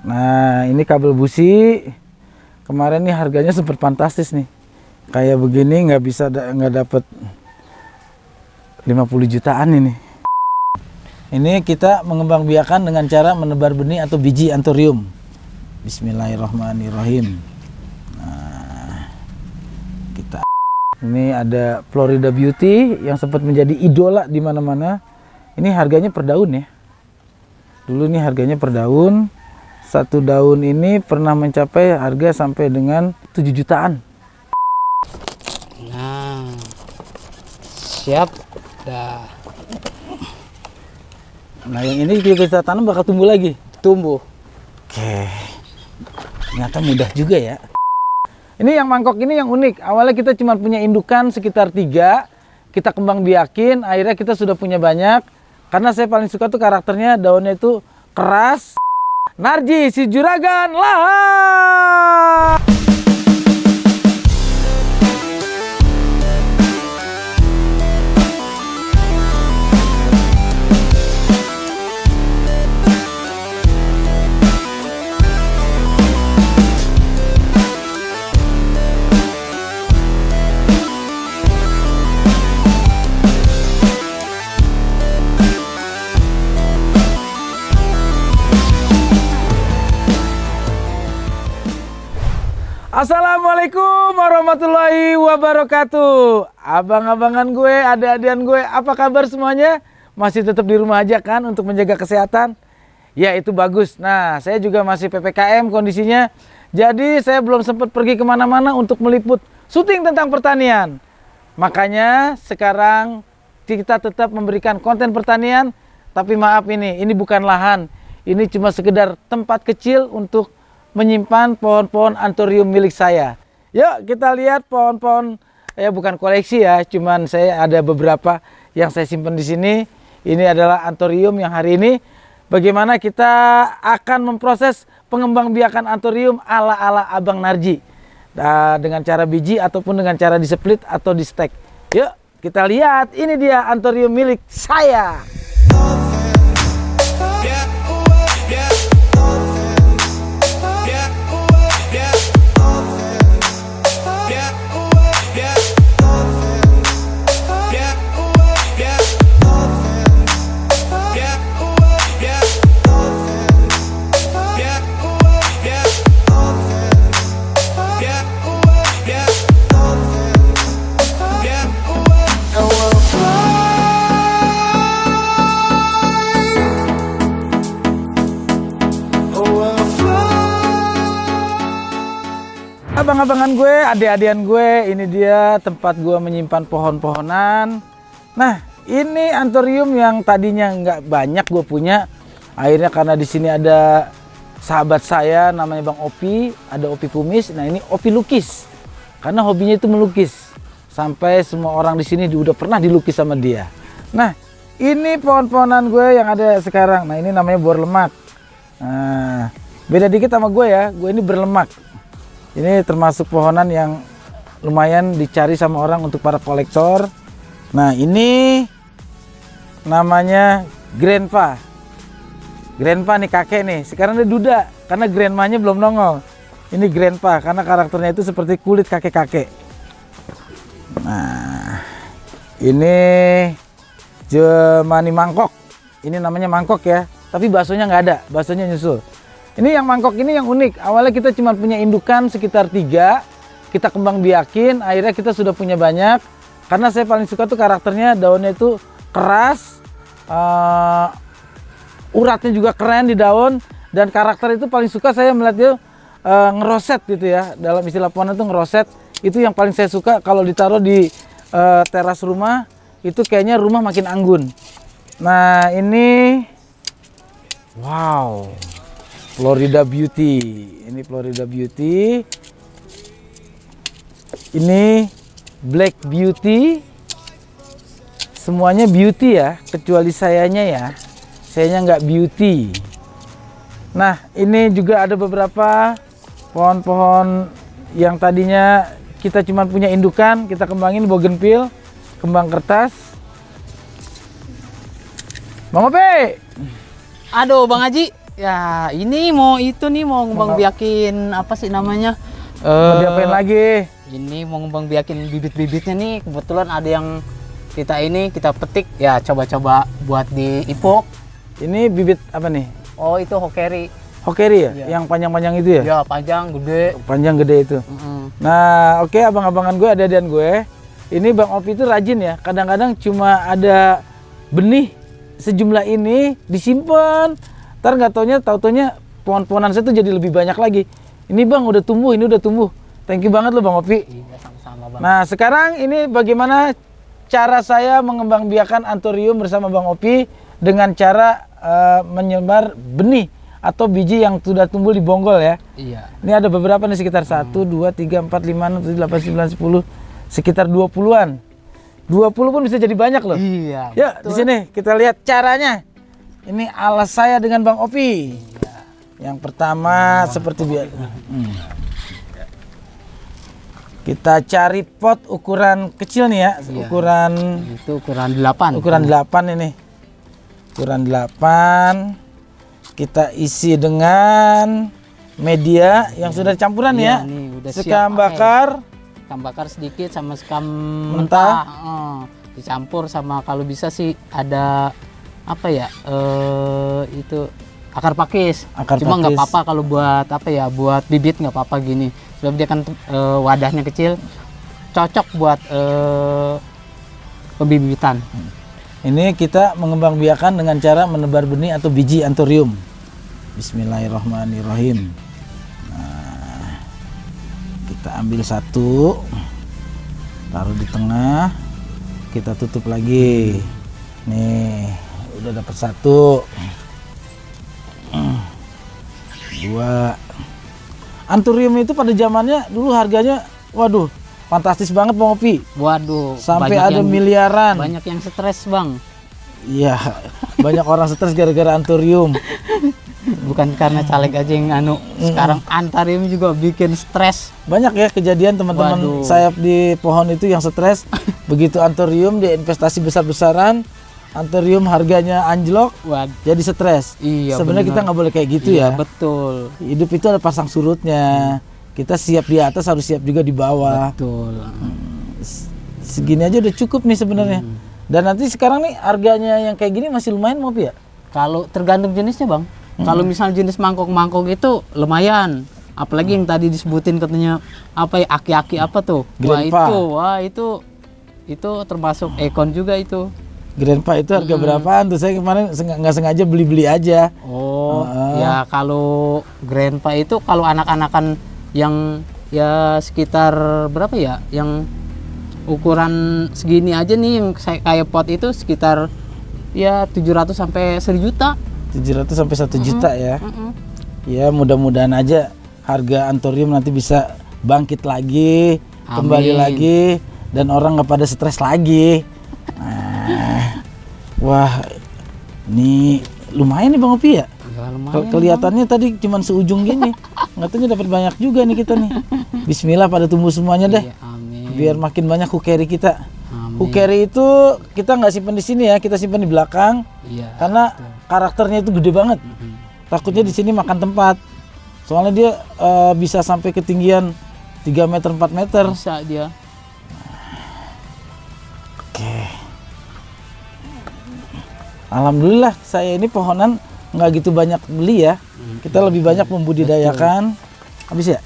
Nah, ini kabel busi. Kemarin nih harganya sempat fantastis nih. Kayak begini nggak dapat 50 jutaan ini. Ini kita mengembangbiakan dengan cara menebar benih atau biji anthurium. Bismillahirrahmanirrahim. Nah, ini ada Florida Beauty yang sempat menjadi idola di mana-mana. Ini harganya per daun ya. Dulu ini harganya per daun. Satu daun ini pernah mencapai harga sampai dengan 7 jutaan. Nah, siap dah. Nah, yang ini kita tanam bakal tumbuh lagi. Tumbuh. Oke. Ternyata mudah juga ya. Ini yang mangkok ini yang unik. Awalnya kita cuma punya indukan sekitar 3. Kita kembang biakin, akhirnya kita sudah punya banyak. Karena saya paling suka tuh karakternya, daunnya itu keras. Narji si juragan lah. Assalamualaikum warahmatullahi wabarakatuh. Abang-abangan gue, adik-adian gue, apa kabar semuanya? Masih tetap di rumah aja kan untuk menjaga kesehatan? Ya itu bagus. Nah, saya juga masih PPKM kondisinya. Jadi saya belum sempat pergi kemana-mana untuk meliput syuting tentang pertanian. Makanya sekarang kita tetap memberikan konten pertanian. Tapi maaf ini bukan lahan. Ini cuma sekedar tempat kecil untuk menyimpan pohon-pohon anthurium milik saya. Yuk kita lihat pohon-pohon, ya bukan koleksi ya, cuman saya ada beberapa yang saya simpan di sini. Ini adalah anthurium yang hari ini bagaimana kita akan memproses pengembangbiakan anthurium ala-ala Abang Narji. Dengan cara biji ataupun dengan cara di-split atau di-stack. Yuk kita lihat, ini dia anthurium milik saya. Abang-abangan gue, adik-adian gue, ini dia tempat gue menyimpan pohon-pohonan. Nah, ini anthurium yang tadinya nggak banyak gue punya. Akhirnya karena di sini ada sahabat saya namanya Bang Opi, ada Opi Kumis. Nah, ini Opi lukis. Karena hobinya itu melukis. Sampai semua orang di sini udah pernah dilukis sama dia. Nah, ini pohon-pohonan gue yang ada sekarang. Nah, ini namanya bor lemak. Nah, beda dikit sama gue ya. Gue ini berlemak. Ini termasuk pohonan yang lumayan dicari sama orang untuk para kolektor. Nah, ini namanya grandpa. Grandpa nih kakek nih. Sekarang dia duda karena grandmanya belum nongol. Ini grandpa karena karakternya itu seperti kulit kakek-kakek. Nah, ini Jemani mangkok. Ini namanya mangkok ya. Tapi baksonya nggak ada, baksonya nyusul. Ini yang mangkok ini yang unik. Awalnya kita cuma punya indukan sekitar 3. Kita kembang biakin, akhirnya kita sudah punya banyak. Karena saya paling suka tuh karakternya, daunnya itu keras. Uratnya juga keren di daun. Dan karakter itu paling suka saya melihat dia ngeroset gitu ya. Dalam istilah pohon itu ngeroset. Itu yang paling saya suka kalau ditaruh di teras rumah. Itu kayaknya rumah makin anggun. Nah ini, wow. Florida Beauty, ini Florida Beauty, ini Black Beauty, semuanya beauty ya, kecuali sayanya ya, sayanya nggak beauty. Nah ini juga ada beberapa pohon-pohon yang tadinya kita cuma punya indukan, kita kembangin bougainville, kembang kertas. Bang Ope, Aduh Bang Haji. Ya, ini mau ngembang biakin apa sih namanya? Mau diapain lagi? Ini mau ngembang biakin bibit-bibitnya nih. Kebetulan ada yang kita petik. Ya, coba-coba buat diipuk. Ini bibit apa nih? Oh, itu hokeri. Hokeri ya? Iya. Yang panjang-panjang itu ya? Ya, panjang, gede. Panjang gede itu. Nah, oke, abang-abangan gue, adik-adian gue. Ini Bang Opi itu rajin ya. Kadang-kadang cuma ada benih sejumlah ini disimpan. Ntar nggak taunya pohon-pohonan saya tuh jadi lebih banyak lagi. Ini Bang udah tumbuh, ini udah tumbuh. Thank you banget loh Bang Opi. Iya, sama-sama Bang. Nah, sekarang ini bagaimana cara saya mengembangbiakan anthurium bersama Bang Opi dengan cara menyebar benih atau biji yang sudah tumbuh di bonggol ya. Iya. Ini ada beberapa nih sekitar 1, 2, 3, 4, 5, 6, 7, 8, 9, 10. Sekitar 20-an. 20 pun bisa jadi banyak loh. Iya. Yuk, di sini kita lihat caranya. Ini alas saya dengan Bang Opi. Iya. Yang pertama seperti biasa. Kita cari pot ukuran kecil nih ya. Iya. Ukuran Itu ukuran 8. ukuran 8 ini. Ukuran 8. Kita isi dengan media yang sudah campuran Iya, ya. nih, udah Sekam siap pakai. bakar. Sekam bakar sedikit sama sekam Mentah. mentah. Dicampur sama kalau bisa sih ada apa ya? Itu akar pakis. Akar Cuma nggak pakis. apa-apa kalau buat apa ya? Buat bibit nggak apa-apa gini. Sebab dia kan wadahnya kecil, cocok buat pembibitan. Ini kita mengembangbiakan dengan cara menebar benih atau biji anthurium. Bismillahirrahmanirrahim. Nah, kita ambil satu, taruh di tengah, kita tutup lagi. Nih, udah dapat satu, dua. Anthurium itu pada zamannya dulu harganya, waduh, fantastis banget Bang Opi. Waduh, Sampai banyak ada yang- miliaran. Banyak yang stres Bang. Iya, banyak orang stres gara-gara anthurium. Bukan karena caleg aja yang anu. Sekarang anthurium juga bikin stres. Banyak ya kejadian teman-teman Waduh. sayap di pohon itu yang stres. Begitu anthurium dia investasi besar-besaran, anthurium harganya anjlok, Waduh. jadi stres. Iya, Sebenarnya benar. kita nggak boleh kayak gitu Iya, ya. betul. Hidup itu ada pasang surutnya. Kita siap di atas harus siap juga di bawah. Betul. Segini aja udah cukup nih sebenarnya. Dan nanti sekarang nih harganya yang kayak gini masih lumayan mau ya? Kalau tergantung jenisnya Bang. Kalau misal jenis mangkok-mangkok itu lumayan. Apalagi yang tadi disebutin katanya apa ya aki-aki apa tuh? Grandpa. Itu termasuk ekon juga itu. Grandpa itu harga berapaan tuh? Saya kemarin nggak sengaja beli-beli aja. Oh, ya kalau grandpa itu kalau anak-anakan yang ya sekitar berapa ya? Yang ukuran segini aja nih yang kayak pot itu sekitar ya 700 sampai 1 juta. 700 sampai 1 juta ya. Ya mudah-mudahan aja harga anthurium nanti bisa bangkit lagi, kembali Amin. lagi, dan orang nggak pada stres lagi. Nah, wah, ini lumayan nih Bang Opi ya. Ya, lumayan, Kelihatannya tadi cuman seujung gini, nggak tahu dapat banyak juga nih kita nih. Bismillah pada tumbuh semuanya deh, Iya, amin. biar makin banyak hukeri kita. Amin. Hukeri itu kita nggak simpan di sini ya, kita simpan di belakang. Iya. Karena karakternya itu gede banget. Takutnya di sini makan tempat. Soalnya dia bisa sampai ketinggian 3 meter 4 meter. Bisa dia. Oke. Alhamdulillah saya ini pohonan nggak gitu banyak beli ya. Kita lebih banyak membudidayakan. Habis ya?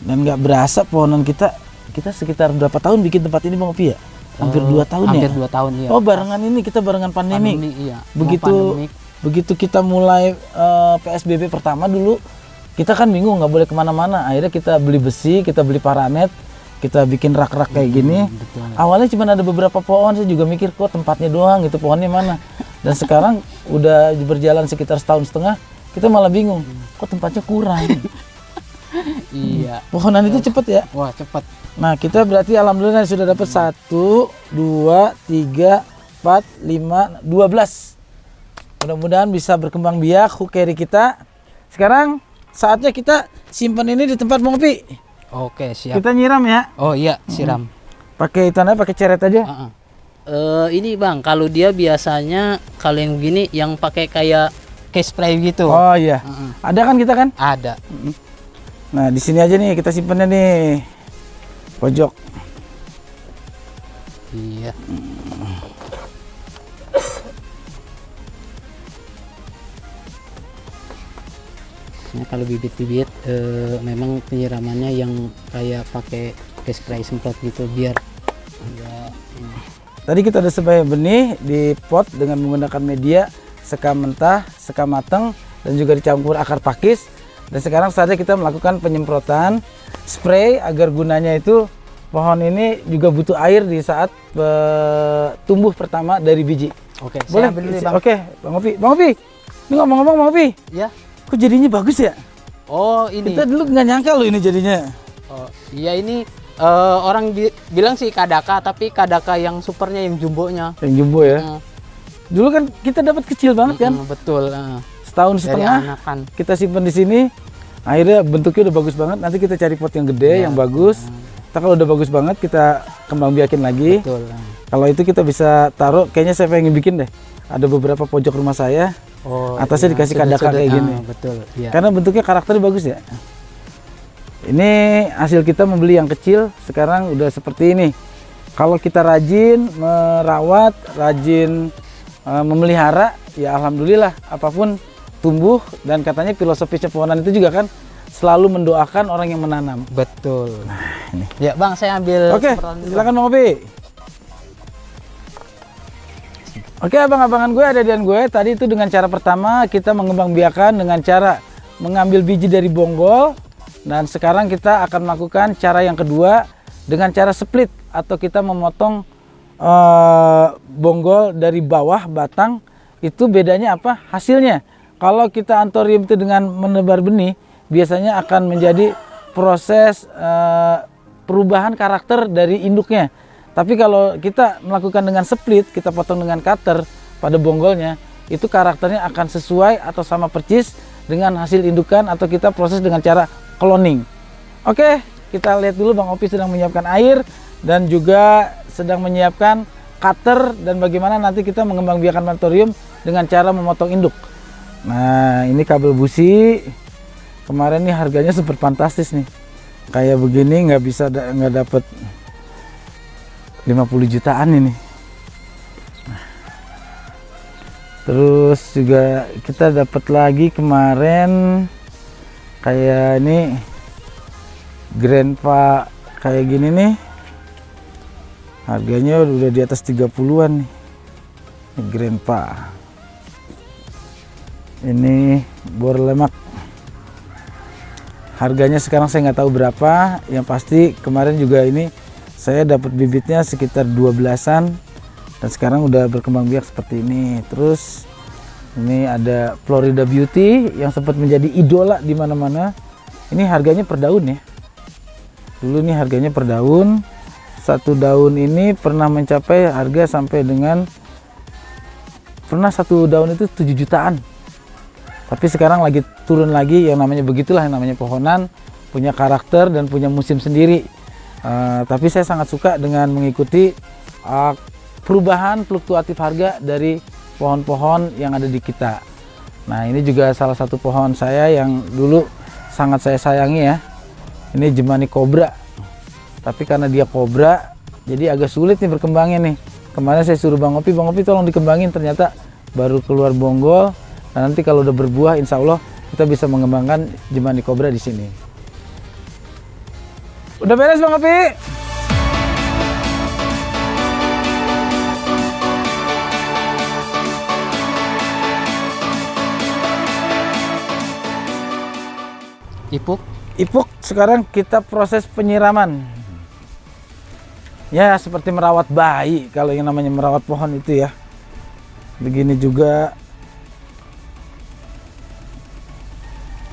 Dan nggak berasa pohonan kita sekitar berapa tahun bikin tempat ini Bang Opi ya? Hampir 2 tahun Hampir ya? 2 tahun ya. Oh barengan ini kita barengan pandemi. Iya. Begitu kita mulai PSBB pertama dulu, kita kan bingung nggak boleh kemana-mana. Akhirnya kita beli besi, kita beli paranet, kita bikin rak-rak kayak gini. betul. Awalnya cuma ada beberapa pohon, saya juga mikir kok tempatnya doang gitu, pohonnya mana. Dan sekarang udah berjalan sekitar 1,5 tahun, kita malah bingung, kok tempatnya kurang. Iya. Pohonan itu cepet ya. Wah, cepat. Nah kita berarti alhamdulillah sudah dapat 1, 2, 3, 4, 5, 12. Mudah-mudahan bisa berkembang biak hukeri kita. Sekarang saatnya kita simpan ini di tempat Bang Opi. Oke, siap. Kita nyiram ya. Oh iya, siram. Pakai itu pakai ceret aja. Heeh. Ini Bang, kalau dia biasanya kalau yang begini yang pakai kayak case spray gitu. Oh iya. Heeh. Ada kan kita kan? Ada. Nah, di sini aja nih kita simpennya nih. Pojok. Iya. Nah, kalau bibit-bibit memang penyiramannya yang kayak pakai case spray semprot gitu biar enggak ini. Tadi kita udah sebagai benih di pot dengan menggunakan media sekam mentah, sekam matang, dan juga dicampur akar pakis. Dan sekarang saatnya kita melakukan penyemprotan spray agar gunanya itu pohon ini juga butuh air di saat tumbuh pertama dari biji. Oke, Boleh? saya ambil dulu, Bang. Oke, Bang Opi. Bang Opi, ini ngomong-ngomong Bang Opi, Ya. kok jadinya bagus ya? Oh, ini. Kita dulu nggak nyangka loh ini jadinya. Oh, iya ini orang bilang sih kadaka, tapi kadaka yang supernya yang jumbonya. Yang jumbo ya. Heeh. Dulu kan kita dapat kecil banget kan? Betul. Setahun Dari setengah anakan. kita simpan di sini. Akhirnya bentuknya udah bagus banget. Nanti kita cari pot yang gede, yang bagus. Kita kalau udah bagus banget kita kembang biakin lagi. Betul. Kalau itu kita bisa taruh. Kayaknya saya pengen bikin deh. Ada beberapa pojok rumah saya. Oh, Atasnya iya, dikasih kadaka kayak gini. Betul. Iya. Karena bentuknya karakternya bagus ya. Ini hasil kita membeli yang kecil. Sekarang udah seperti ini. Kalau kita rajin merawat, rajin memelihara, ya alhamdulillah apapun tumbuh. Dan katanya filosofi pepohonan itu juga kan selalu mendoakan orang yang menanam. Betul. Ini. Ya Bang, saya ambil. Oke, silakan Bang Opi. Oke, abang-abangan gue, adadian gue, tadi itu dengan cara pertama kita mengembangbiakan dengan cara mengambil biji dari bonggol. Dan sekarang kita akan melakukan cara yang kedua dengan cara split atau kita memotong bonggol dari bawah batang. Itu bedanya apa? Hasilnya. Kalau kita antorium itu dengan menebar benih, biasanya akan menjadi proses perubahan karakter dari induknya. Tapi kalau kita melakukan dengan split, kita potong dengan cutter pada bonggolnya, itu karakternya akan sesuai atau sama persis dengan hasil indukan atau kita proses dengan cara cloning. Oke, kita lihat dulu Bang Opi sedang menyiapkan air dan juga sedang menyiapkan cutter dan bagaimana nanti kita mengembangbiakan antorium dengan cara memotong induk. Nah, ini kabel busi. Kemarin nih harganya super fantastis nih. Kayak begini nggak dapat 50 jutaan ini. Terus juga kita dapat lagi kemarin kayak ini Grandpa kayak gini nih. Harganya udah di atas 30-an nih. Ini Grandpa. Ini bor lemak. Harganya sekarang saya nggak tahu berapa. Yang pasti kemarin juga ini saya dapat bibitnya sekitar 12-an dan sekarang udah berkembang biak seperti ini. Terus ini ada Florida Beauty yang sempat menjadi idola di mana-mana. Ini harganya per daun ya. Dulu ini harganya per daun. Satu daun ini pernah mencapai harga sampai dengan satu daun itu 7 jutaan. Tapi sekarang lagi turun lagi, yang namanya begitulah, yang namanya pohonan punya karakter dan punya musim sendiri. Tapi saya sangat suka dengan mengikuti perubahan fluktuatif harga dari pohon-pohon yang ada di kita. Nah, ini juga salah satu pohon saya yang dulu sangat saya sayangi ya. Ini Jemani Cobra. Tapi karena dia kobra, jadi agak sulit nih berkembangnya nih. Kemarin saya suruh Bang Opi tolong dikembangin, ternyata baru keluar bonggol. Dan nanti kalau udah berbuah, insya Allah kita bisa mengembangkan Jemani Cobra di sini. Udah beres Bang Opi? Ipuk, sekarang kita proses penyiraman. Ya, seperti merawat bayi kalau yang namanya merawat pohon itu ya. Begini juga.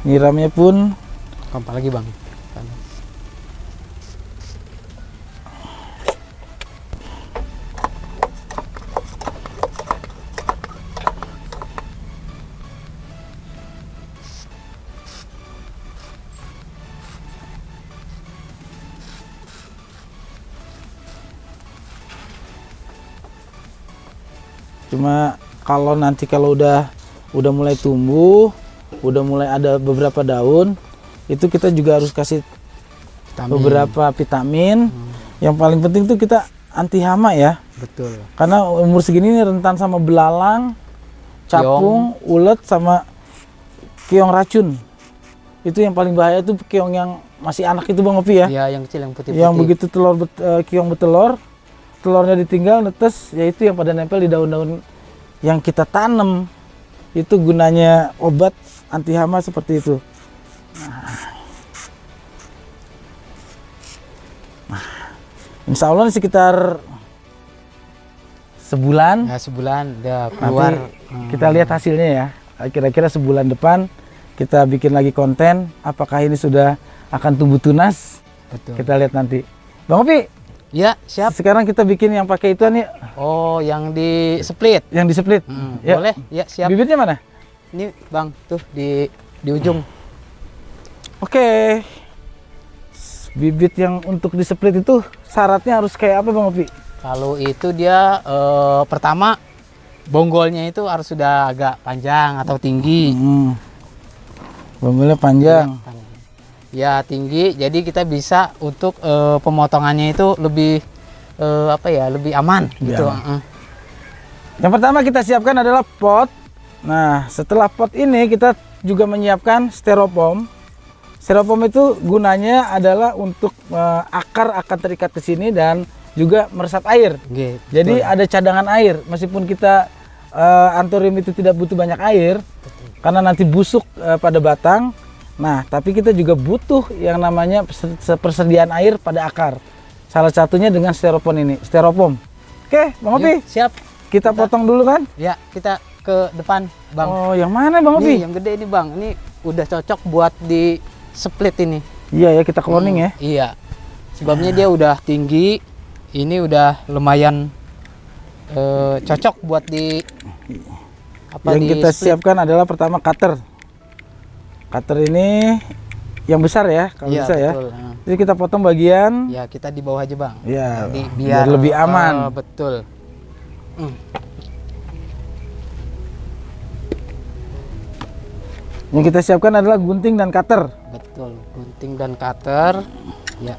Nyiramnya pun Kompak lagi Bang. Cuma kalau nanti kalau udah mulai tumbuh, udah mulai ada beberapa daun, itu kita juga harus kasih beberapa vitamin. Yang paling penting tuh kita anti hama ya. Betul. Karena umur segini ini rentan sama belalang, capung, ulet sama keong racun. Itu yang paling bahaya tuh keong yang masih anak itu Bang Opi ya. Iya, yang kecil yang putih-putih. Yang begitu keong betelor, telurnya ditinggal netes, yaitu yang pada nempel di daun-daun yang kita tanam. Itu gunanya obat anti hama seperti itu. Nah, insya Allah sekitar sebulan. Ya, sebulan udah keluar. Nanti kita lihat hasilnya ya. Kira-kira sebulan depan kita bikin lagi konten. Apakah ini sudah akan tumbuh tunas? Betul. Kita lihat nanti. Bang Opi, Ya, siap. sekarang kita bikin yang pakai itu nih, Oh, yang di split. yang di split. Ya. Boleh? Ya, siap. Bibitnya mana? Ini Bang, tuh di ujung. Oke. Bibit yang untuk di split itu syaratnya harus kayak apa Bang Opi? Kalau itu dia pertama bonggolnya itu harus sudah agak panjang atau tinggi. Bonggolnya panjang. Ya, tinggi. Jadi kita bisa untuk pemotongannya itu lebih lebih aman gitu. Yang pertama kita siapkan adalah pot. Nah, setelah pot ini kita juga menyiapkan styrofoam. Styrofoam itu gunanya adalah untuk akar akan terikat ke sini dan juga meresap air. Gitu. Jadi ada cadangan air, meskipun kita anthurium itu tidak butuh banyak air, karena nanti busuk pada batang. Nah, tapi kita juga butuh yang namanya persediaan air pada akar. Salah satunya dengan styrofoam ini, styrofoam. Oke, Bang Opi, Yuk, siap. kita potong dulu kan? Ya, kita ke depan, Bang. Oh, yang mana Bang Nih, Opi? yang gede ini, Bang. Ini udah cocok buat di split ini. Iya ya, kita cloning ya. Iya. Sebabnya dia udah tinggi. Ini udah lumayan cocok buat di Yang kita siapkan adalah pertama cutter. Cutter ini yang besar ya, kalau Iya, bisa ya. betul. Jadi kita potong bagian. Ya, kita di bawah aja, Bang. Ya, Jadi biar lebih aman. Betul. Yang kita siapkan adalah gunting dan cutter. Betul. Gunting dan cutter. Ya.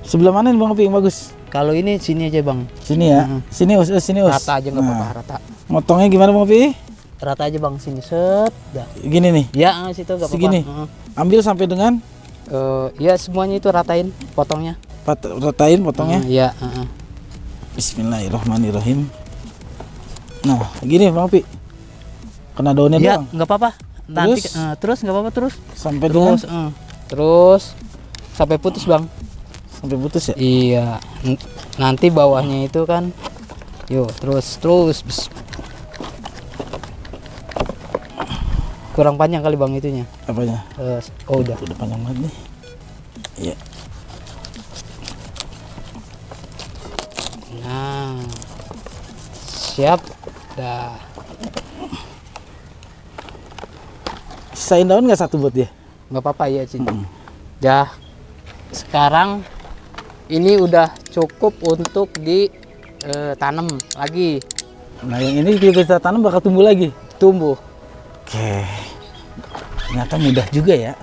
Sebelah mana nih Bang Opi yang bagus? Kalau ini sini aja, Bang. Sini ya. Sini us, sini us. Rata aja nggak apa-apa, rata. Motongnya gimana Bang Opi? Rata aja, Bang, sini set. Dah. Gini nih. Ya, situ nggak apa-apa. Segini. Ambil sampai dengan Ya, semuanya itu ratain potongnya. ratain potongnya. Iya, Bismillahirrahmanirrahim. Nah, gini Bang Opi. Kena daunnya Ya, doang. nggak apa-apa. Nanti Terus? terus nggak apa-apa terus. Sampai dengan Terus sampai putus, Bang. sampai putus ya. Iya. Nanti bawahnya itu kan. Yuk, terus. Kurang panjang kali, Bang, itunya. Apanya? Oh, udah. Udah panjang banget nih. Iya. Nah. Siap. Dah. Sisain daun nggak satu buat dia? Nggak apa-apa ya, sini. Dah. Sekarang ini udah cukup untuk ditanam lagi. Nah, yang ini kita tanam bakal tumbuh lagi. Tumbuh. Oke. Ternyata mudah juga ya.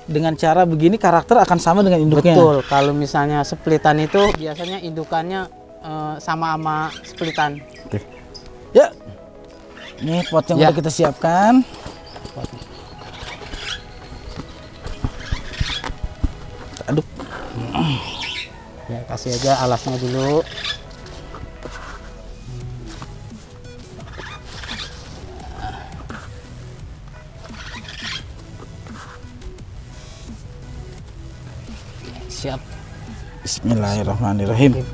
Dengan cara begini karakter akan sama dengan induknya. Betul. Kalau misalnya splitan itu biasanya indukannya sama splitan. Oke. Ya. Ini pot yang Ya. udah kita siapkan. Kita aduk. Ya, kasih aja alasnya dulu. Siap. Bismillahirrahmanirrahim.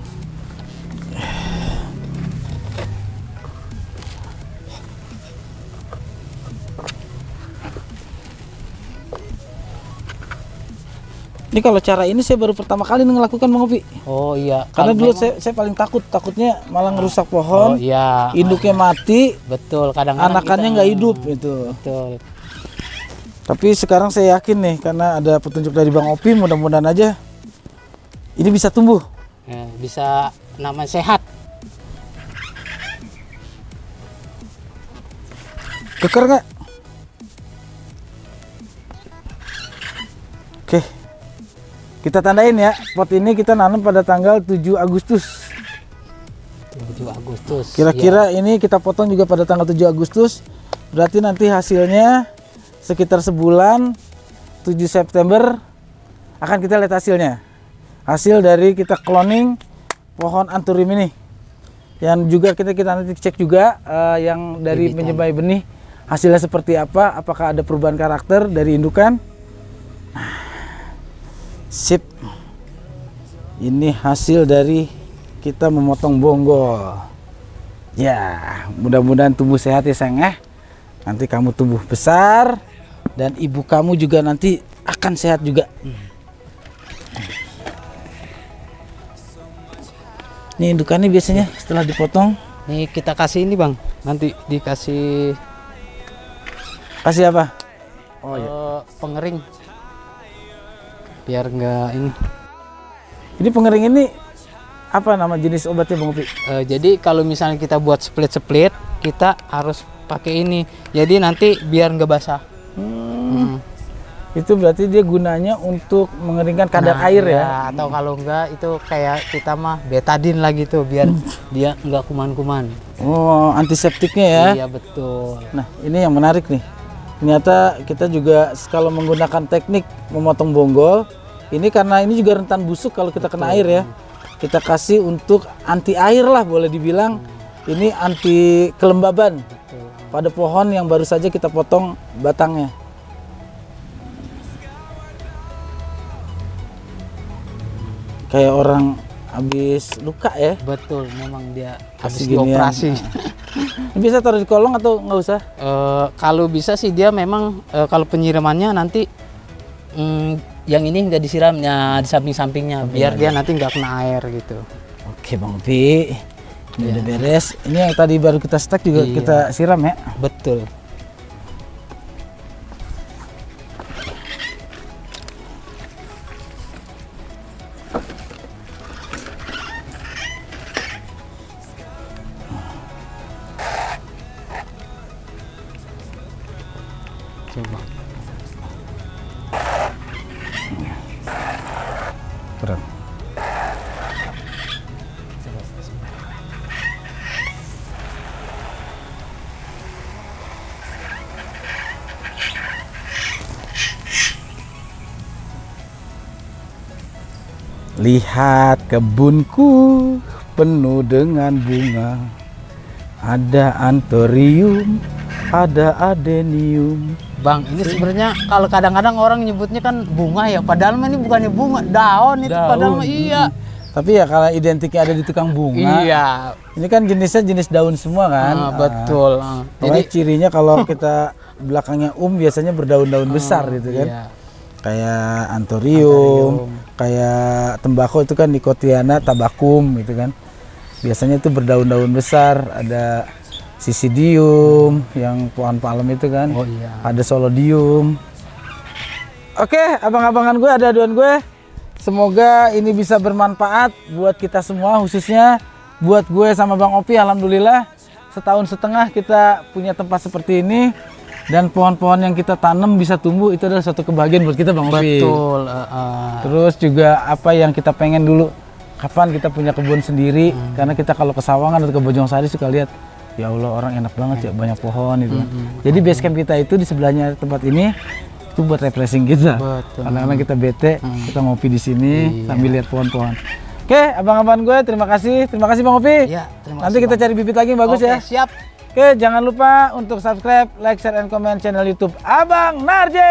Ini kalau cara ini saya baru pertama kali ngelakukan Bang Opi. Oh iya. Karena Kalau dulu memang- saya paling takutnya malah ngerusak Oh pohon, iya. induknya mati, Betul. Kadang-kadang anakannya kita- nggak hidup itu. Betul. Tapi sekarang saya yakin nih karena ada petunjuk dari Bang Opi, mudah-mudahan aja ini bisa tumbuh. Bisa nama sehat. Keker nggak? Oke. Kita tandain ya, pot ini kita nanam pada tanggal 7 Agustus. 7 Agustus. Kira-kira ini kita potong juga pada tanggal 7 Agustus. Berarti nanti hasilnya sekitar sebulan, 7 September akan kita lihat hasilnya. Hasil dari kita cloning pohon anthurium ini. Yang juga kita nanti cek juga yang dari penyemai benih hasilnya seperti apa, apakah ada perubahan karakter dari indukan. Sip. Ini hasil dari kita memotong bonggol. Ya, mudah-mudahan tumbuh sehat ya sayang ya. Nanti kamu tumbuh besar dan ibu kamu juga nanti akan sehat juga. Ini indukannya biasanya setelah dipotong. Nih kita kasih ini bang, nanti dikasih Kasih apa? pengering. Biar enggak ini. Ini pengering ini apa nama jenis obatnya Bang Upi? Jadi kalau misalnya kita buat split kita harus pakai ini. Jadi nanti biar nggak basah. Itu berarti dia gunanya untuk mengeringkan kadar air ya? Atau kalau enggak itu kayak kita mah betadine lah gitu biar dia nggak kuman-kuman. Oh, antiseptiknya ya? Iya betul. Nah, ini yang menarik nih. Ternyata kita juga kalau menggunakan teknik memotong bonggol, ini karena ini juga rentan busuk kalau kita kena air ya. Kita kasih untuk anti air lah boleh dibilang. Ini anti kelembaban pada pohon yang baru saja kita potong batangnya. Kayak orang habis luka ya. Betul, memang dia habis Kasih ginian. dioperasi. Bisa taruh di kolong atau nggak usah? Kalau bisa sih dia memang kalau penyiramannya nanti yang ini nggak disiramnya di samping-sampingnya biar dia nanti nggak kena air gitu. Oke Bang Upi, ini udah beres. Ini yang tadi baru kita stek juga kita siram ya. Betul. Coba. Kurang. Lihat kebunku penuh dengan bunga. Ada anthurium, ada adenium. Bang, ini sebenarnya kalau kadang-kadang orang nyebutnya kan bunga ya, padahal mah ini bukannya bunga, daun itu padahal mah iya. Tapi ya kalau identiknya ada di tukang bunga. Iya. Ini kan jenisnya jenis daun semua kan. Betul. Jadi cirinya kalau kita belakangnya biasanya berdaun-daun besar gitu kan. Iya. Kayak anthurium, kayak tembakau itu kan Nicotiana tabakum gitu kan. Biasanya itu berdaun-daun besar, ada sisidium yang pohon palem itu kan. Oh iya. Ada solodium. Oke, abang-abangan gue, ada aduan gue. Semoga ini bisa bermanfaat buat kita semua, khususnya buat gue sama Bang Opi. Alhamdulillah setahun setengah kita punya tempat seperti ini dan pohon-pohon yang kita tanam bisa tumbuh, itu adalah suatu kebahagiaan buat kita Bang Opi. Betul. Terus juga apa yang kita pengen dulu, kapan kita punya kebun sendiri, karena kita kalau ke Sawangan atau ke Bojongsari suka lihat, ya Allah orang enak banget ya, banyak pohon gitu. Jadi base camp kita itu di sebelahnya tempat ini itu buat refreshing kita. Betul. Kadang-kadang kita bete, kita ngopi di sini sambil lihat pohon-pohon. Oke, abang-abang gue terima kasih Bang Opi. Iya, terima Nanti kasih, kita Bang. cari bibit lagi yang bagus ya. Siap. Oke, jangan lupa untuk subscribe, like, share, and comment channel YouTube Abang Narji.